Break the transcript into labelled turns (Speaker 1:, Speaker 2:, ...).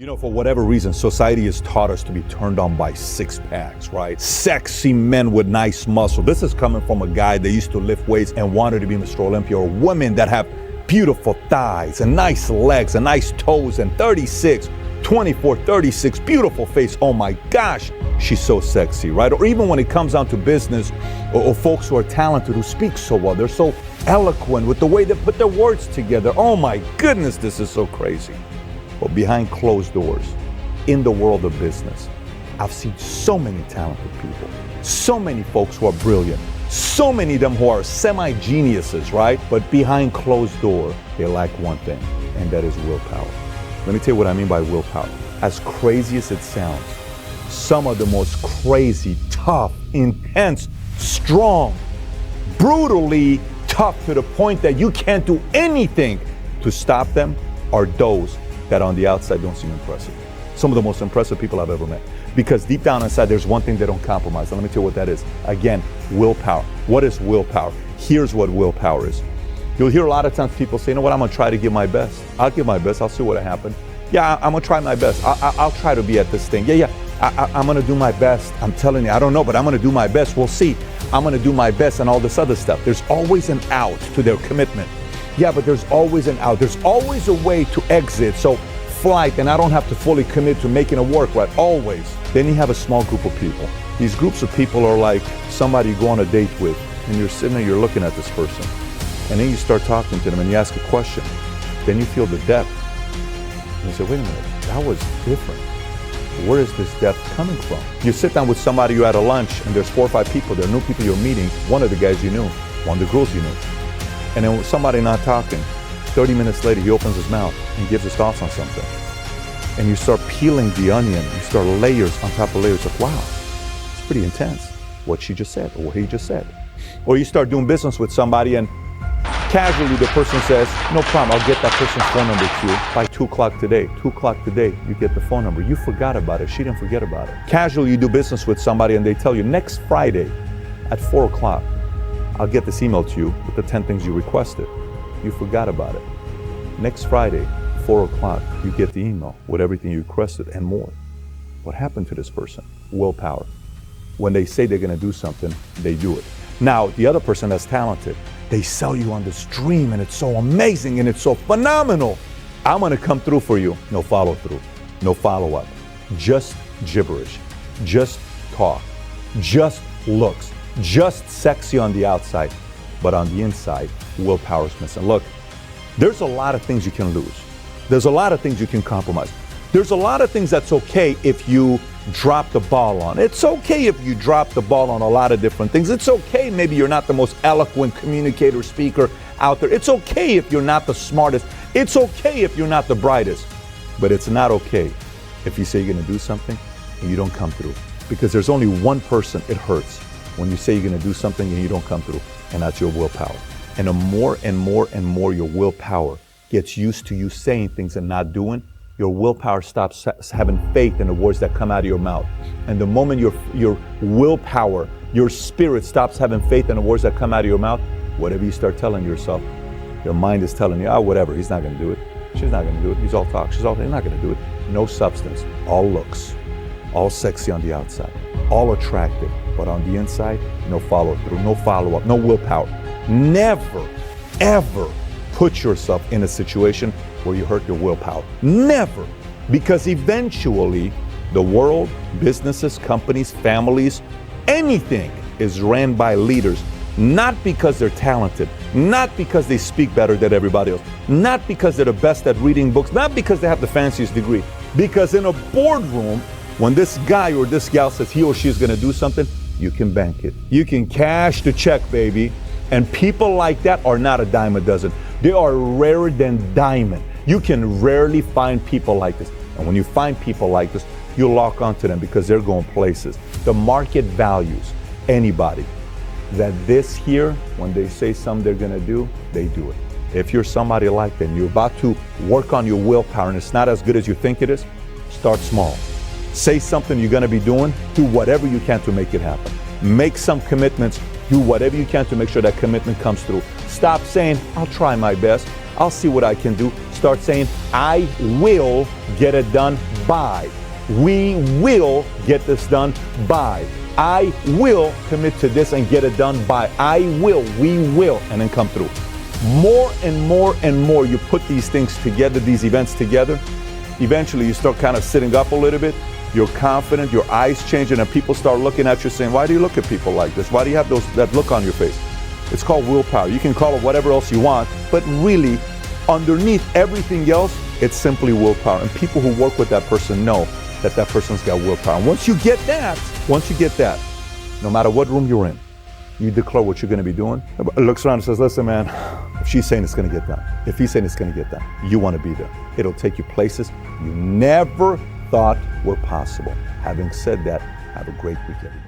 Speaker 1: You know, for whatever reason, society has taught us to be turned on by six packs, right? Sexy men with nice muscle. This is coming from a guy that used to lift weights and wanted to be Mr. Olympia, or women that have beautiful thighs and nice legs and nice toes and 36, 24, 36, beautiful face. Oh my gosh, she's so sexy, right? Or even when it comes down to business or folks who are talented, who speak so well, they're so eloquent with the way they put their words together. Oh my goodness, this is so crazy. But behind closed doors, in the world of business, I've seen so many talented people, so many folks who are brilliant, so many of them who are semi-geniuses, right? But behind closed door, they lack one thing, and that is willpower. Let me tell you what I mean by willpower. As crazy as it sounds, some of the most crazy, tough, intense, strong, brutally tough to the point that you can't do anything to stop them are those that on the outside don't seem impressive. Some of the most impressive people I've ever met. Because deep down inside, there's one thing they don't compromise. And let me tell you what that is. Again, willpower. What is willpower? Here's what willpower is. You'll hear a lot of times people say, you know what, I'm gonna try to give my best. I'll give my best, I'll see what'll happen. Yeah, I'm gonna try my best. I'll try to be at this thing. I'm gonna do my best. I'm telling you, I don't know, but I'm gonna do my best. We'll see. I'm gonna do my best and all this other stuff. There's always an out to their commitment. Yeah, but there's always an out. There's always a way to exit. So flight, and I don't have to fully commit to making it work, right? Always. Then you have a small group of people. These groups of people are like somebody you go on a date with, and you're sitting there, you're looking at this person, and then you start talking to them and you ask a question. Then you feel the depth. And you say, wait a minute, that was different. Where is this depth coming from? You sit down with somebody, you're at a lunch, and there's 4 or 5 people, there are new people you're meeting. One of the guys you knew, one of the girls you knew. And then with somebody not talking, 30 minutes later, he opens his mouth and gives his thoughts on something. And you start peeling the onion. You start layers on top of layers of, wow, it's pretty intense, what she just said or what he just said. Or you start doing business with somebody and casually the person says, no problem, I'll get that person's phone number to you by 2 o'clock today. 2 o'clock today, you get the phone number. You forgot about it. She didn't forget about it. Casually, you do business with somebody and they tell you, next Friday at 4 o'clock, I'll get this email to you with the 10 things you requested. You forgot about it. Next Friday, 4 o'clock, you get the email with everything you requested and more. What happened to this person? Willpower. When they say they're gonna do something, they do it. Now, the other person that's talented, they sell you on this dream and it's so amazing and it's so phenomenal. I'm gonna come through for you. No follow through, no follow up. Just gibberish, just talk, just looks, just sexy on the outside, but on the inside, willpower's missing. Look, there's a lot of things you can lose. There's a lot of things you can compromise. There's a lot of things that's okay if you drop the ball on. It's okay if you drop the ball on a lot of different things. It's okay maybe you're not the most eloquent communicator, speaker out there. It's okay if you're not the smartest. It's okay if you're not the brightest. But it's not okay if you say you're gonna do something and you don't come through. Because there's only one person it hurts when you say you're gonna do something and you don't come through, and that's your willpower. And the more and more and more your willpower gets used to you saying things and not doing, your willpower stops having faith in the words that come out of your mouth. And the moment your willpower, your spirit stops having faith in the words that come out of your mouth, whatever you start telling yourself, your mind is telling you, whatever, he's not gonna do it. She's not gonna do it. He's all talk. He's not gonna do it. No substance, all looks, all sexy on the outside, all attractive, but on the inside, no follow through, no follow up, no willpower. Never, ever put yourself in a situation where you hurt your willpower. Never. Because eventually, the world, businesses, companies, families, anything is ran by leaders, not because they're talented, not because they speak better than everybody else, not because they're the best at reading books, not because they have the fanciest degree. Because in a boardroom, when this guy or this gal says he or she is gonna do something, you can bank it. You can cash the check, baby. And people like that are not a dime a dozen. They are rarer than diamond. You can rarely find people like this. And when you find people like this, you lock onto them because they're going places. The market values anybody that this here, when they say something they're gonna do, they do it. If you're somebody like them, you're about to work on your willpower and it's not as good as you think it is, start small. Say something you're gonna be doing, do whatever you can to make it happen. Make some commitments, do whatever you can to make sure that commitment comes through. Stop saying, I'll try my best. I'll see what I can do. Start saying, I will get it done by. We will get this done by. I will commit to this and get it done by. I will, we will, and then come through. More and more and more you put these things together, these events together, eventually you start kind of sitting up a little bit. You're confident, your eyes change, and people start looking at you saying, why do you look at people like this? Why do you have that look on your face? It's called willpower. You can call it whatever else you want, but really, underneath everything else, it's simply willpower. And people who work with that person know that that person's got willpower. And once you get that, no matter what room you're in, you declare what you're going to be doing. It looks around and says, listen, man, if she's saying it's going to get done, if he's saying it's going to get done, you want to be there. It'll take you places you never thought were possible. Having said that, have a great week, everybody.